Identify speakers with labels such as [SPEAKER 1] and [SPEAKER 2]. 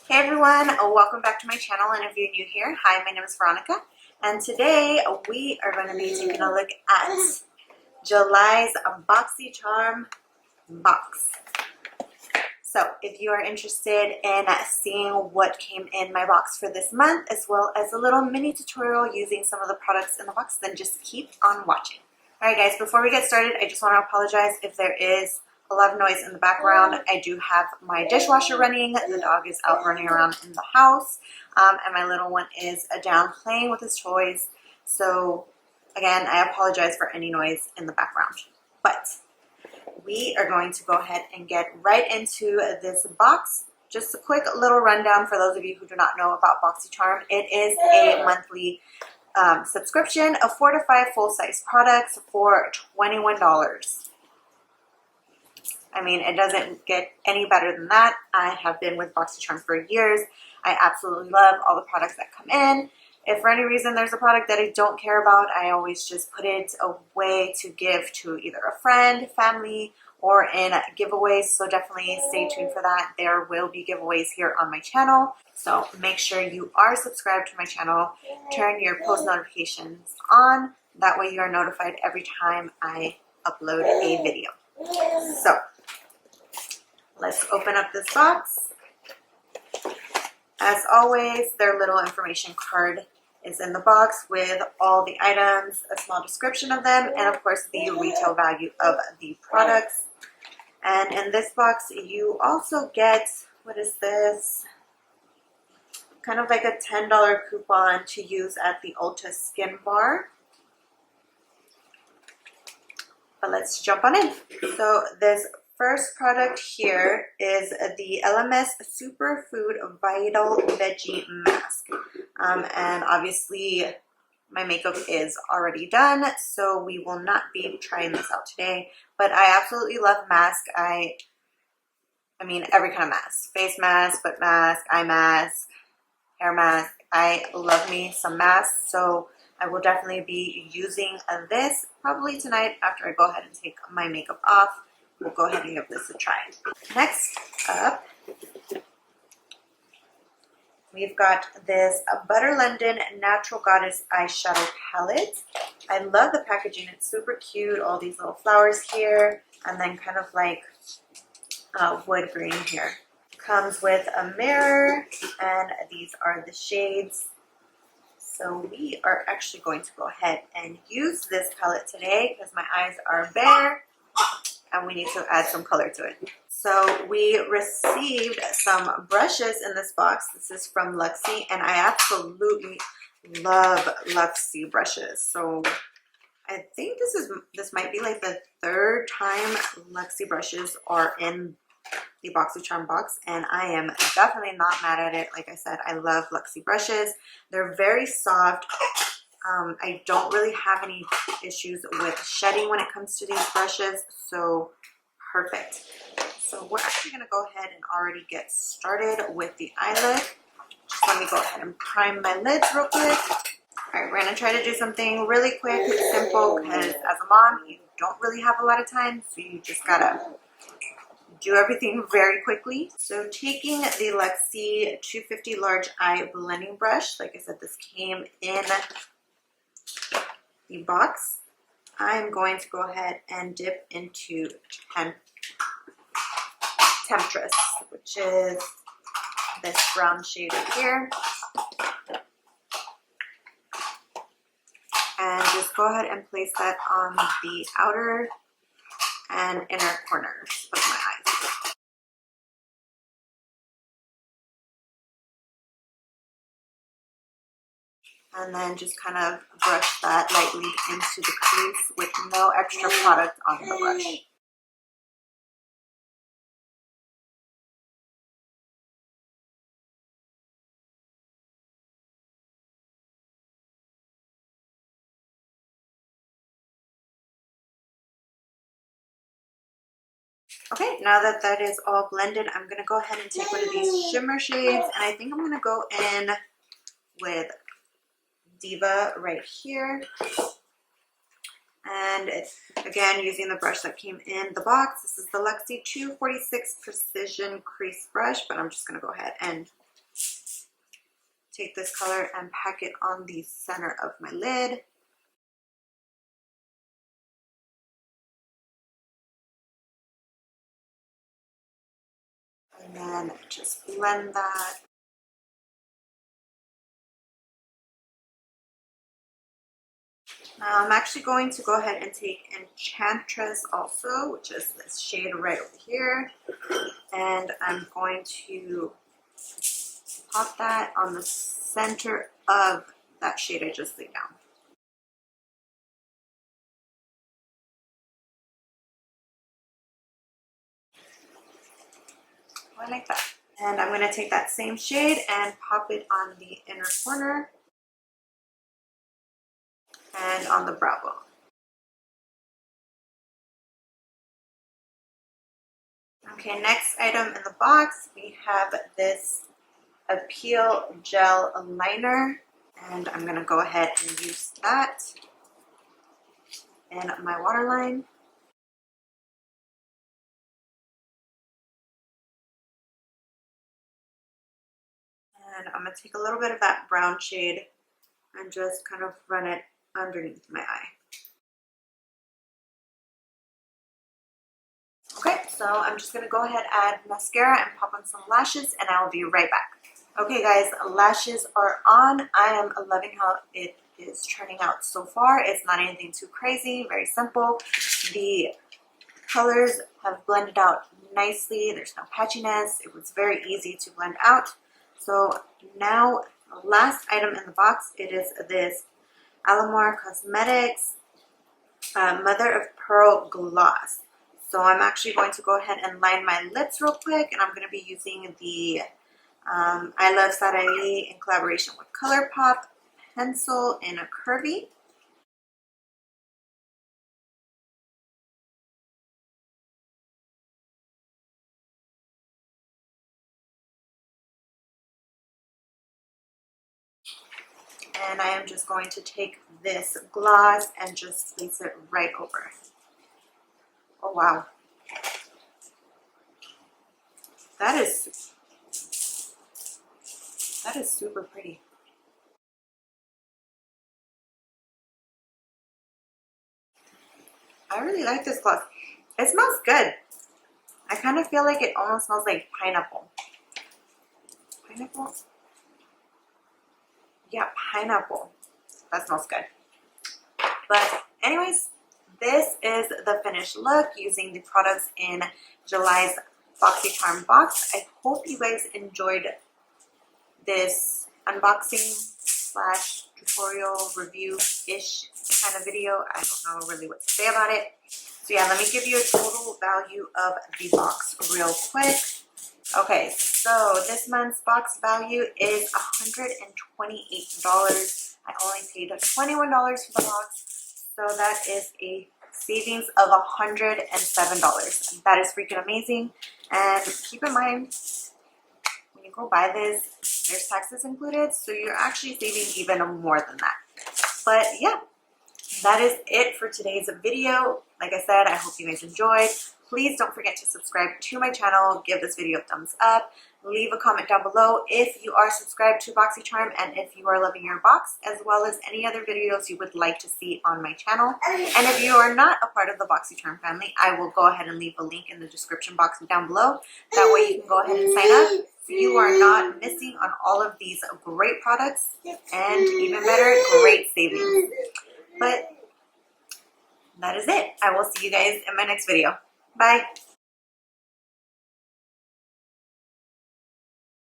[SPEAKER 1] Hey everyone, welcome back to my channel, and if you're new here, hi, my name is Veronica, and today we are going to be taking a look at July's Boxycharm box. So if you are interested in seeing what came in my box for this month, as well as a little mini tutorial using some of the products in the box, then just keep on watching. Alright guys, before we get started, I just want to apologize if there is a lot of noise in the background. I do have my dishwasher running, the dog is out running around in the house, and my little one is down playing with his toys. So again, I apologize for any noise in the background. But we are going to go ahead and get right into this box. Just a quick little rundown for those of you who do not know about Boxycharm. It is a monthly subscription of 4 to 5 full-size products for $21. I mean, it doesn't get any better than that. I have been with Boxycharm for years. I absolutely love all the products that come in. If for any reason there's a product that I don't care about, I always just put it away to give to either a friend, family, or in giveaways. So definitely stay tuned for that. There will be giveaways here on my channel. So make sure you are subscribed to my channel. Turn your post notifications on. That way you are notified every time I upload a video. So let's open up this box. As always, their little information card is in the box with all the items, a small description of them, and of course the retail value of the products. And in this box you also get, what is this? Kind of like a $10 coupon to use at the Ulta Skin Bar. But let's jump on in. So this first product here is the LMS Superfood Vital Veggie Mask. And obviously my makeup is already done, so we will not be trying this out today. But I absolutely love masks. I mean every kind of mask. Face mask, foot mask, eye mask, hair mask. I love me some masks, so I will definitely be using this probably tonight after I go ahead and take my makeup off. We'll go ahead and give this a try. Next up, we've got this Butter London Natural Goddess Eyeshadow Palette. I love the packaging. It's super cute. All these little flowers here, and then kind of like wood green here. Comes with a mirror, and these are the shades. So we are actually going to go ahead and use this palette today because my eyes are bare and we need to add some color to it. So we received some brushes in this box. This is from Luxie, and I absolutely love Luxie brushes. So I think this might be like the third time Luxie brushes are in the Boxycharm box, and I am definitely not mad at it. Like I said, I love Luxie brushes. They're very soft. I don't really have any issues with shedding when it comes to these brushes, so perfect. So we're actually going to go ahead and already get started with the eyelid. Just let me go ahead and prime my lids real quick. Alright, we're going to try to do something really quick and simple because as a mom, you don't really have a lot of time, so you just gotta do everything very quickly. So taking the Luxie 250 Large Eye Blending Brush, like I said, this came in the box. I'm going to go ahead and dip into Temptress, which is this brown shade right here. And just go ahead and place that on the outer and inner corners of my eyes. And then just kind of brush that lightly into the crease with no extra product on the brush. Okay, now that that is all blended, I'm going to go ahead and take one of these shimmer shades, and I think I'm going to go in with Diva right here. And it's, again, using the brush that came in the box. This is the Luxie 246 Precision Crease Brush, but I'm just going to go ahead and take this color and pack it on the center of my lid. And then just blend that. Now I'm actually going to go ahead and take Enchantress also, which is this shade right over here. And I'm going to pop that on the center of that shade I just laid down. I like that. And I'm going to take that same shade and pop it on the inner corner and on the brow bone. Okay, next item in the box, we have this Appeal Gel Liner, and I'm going to go ahead and use that in my waterline. And I'm going to take a little bit of that brown shade and just kind of run it underneath my eye. Okay, so I'm just going to go ahead, add mascara and pop on some lashes, and I will be right back. Okay guys, lashes are on. I am loving how it is turning out so far. It's not anything too crazy, very simple. The colors have blended out nicely. There's no patchiness. It was very easy to blend out. So now, the last item in the box, it is this Alamar Cosmetics Mother of Pearl Gloss. So I'm actually going to go ahead and line my lips real quick, and I'm going to be using the I Love Sarai in collaboration with ColourPop pencil in a curvy. And I am just going to take this gloss and just place it right over. Oh wow. That is super pretty. I really like this gloss. It smells good. I kind of feel like it almost smells like pineapple. Pineapple? Yeah, pineapple. That smells good. But anyways, this is the finished look using the products in July's Boxycharm box. I hope you guys enjoyed this unboxing slash tutorial review-ish kind of video. I don't know really what to say about it. So yeah, let me give you a total value of the box real quick. Okay, so this month's box value is $128. I only paid $21 for the box, so that is a savings of $107. That is freaking amazing. And keep in mind, when you go buy this, there's taxes included, so you're actually saving even more than that. But yeah, that is it for today's video. Like I said, I hope you guys enjoyed. Please don't forget to subscribe to my channel, give this video a thumbs up, leave a comment down below if you are subscribed to Boxycharm and if you are loving your box, as well as any other videos you would like to see on my channel. And if you are not a part of the Boxycharm family, I will go ahead and leave a link in the description box down below. That way you can go ahead and sign up so you are not missing on all of these great products and even better, great savings. But that is it. I will see you guys in my next video. Bye.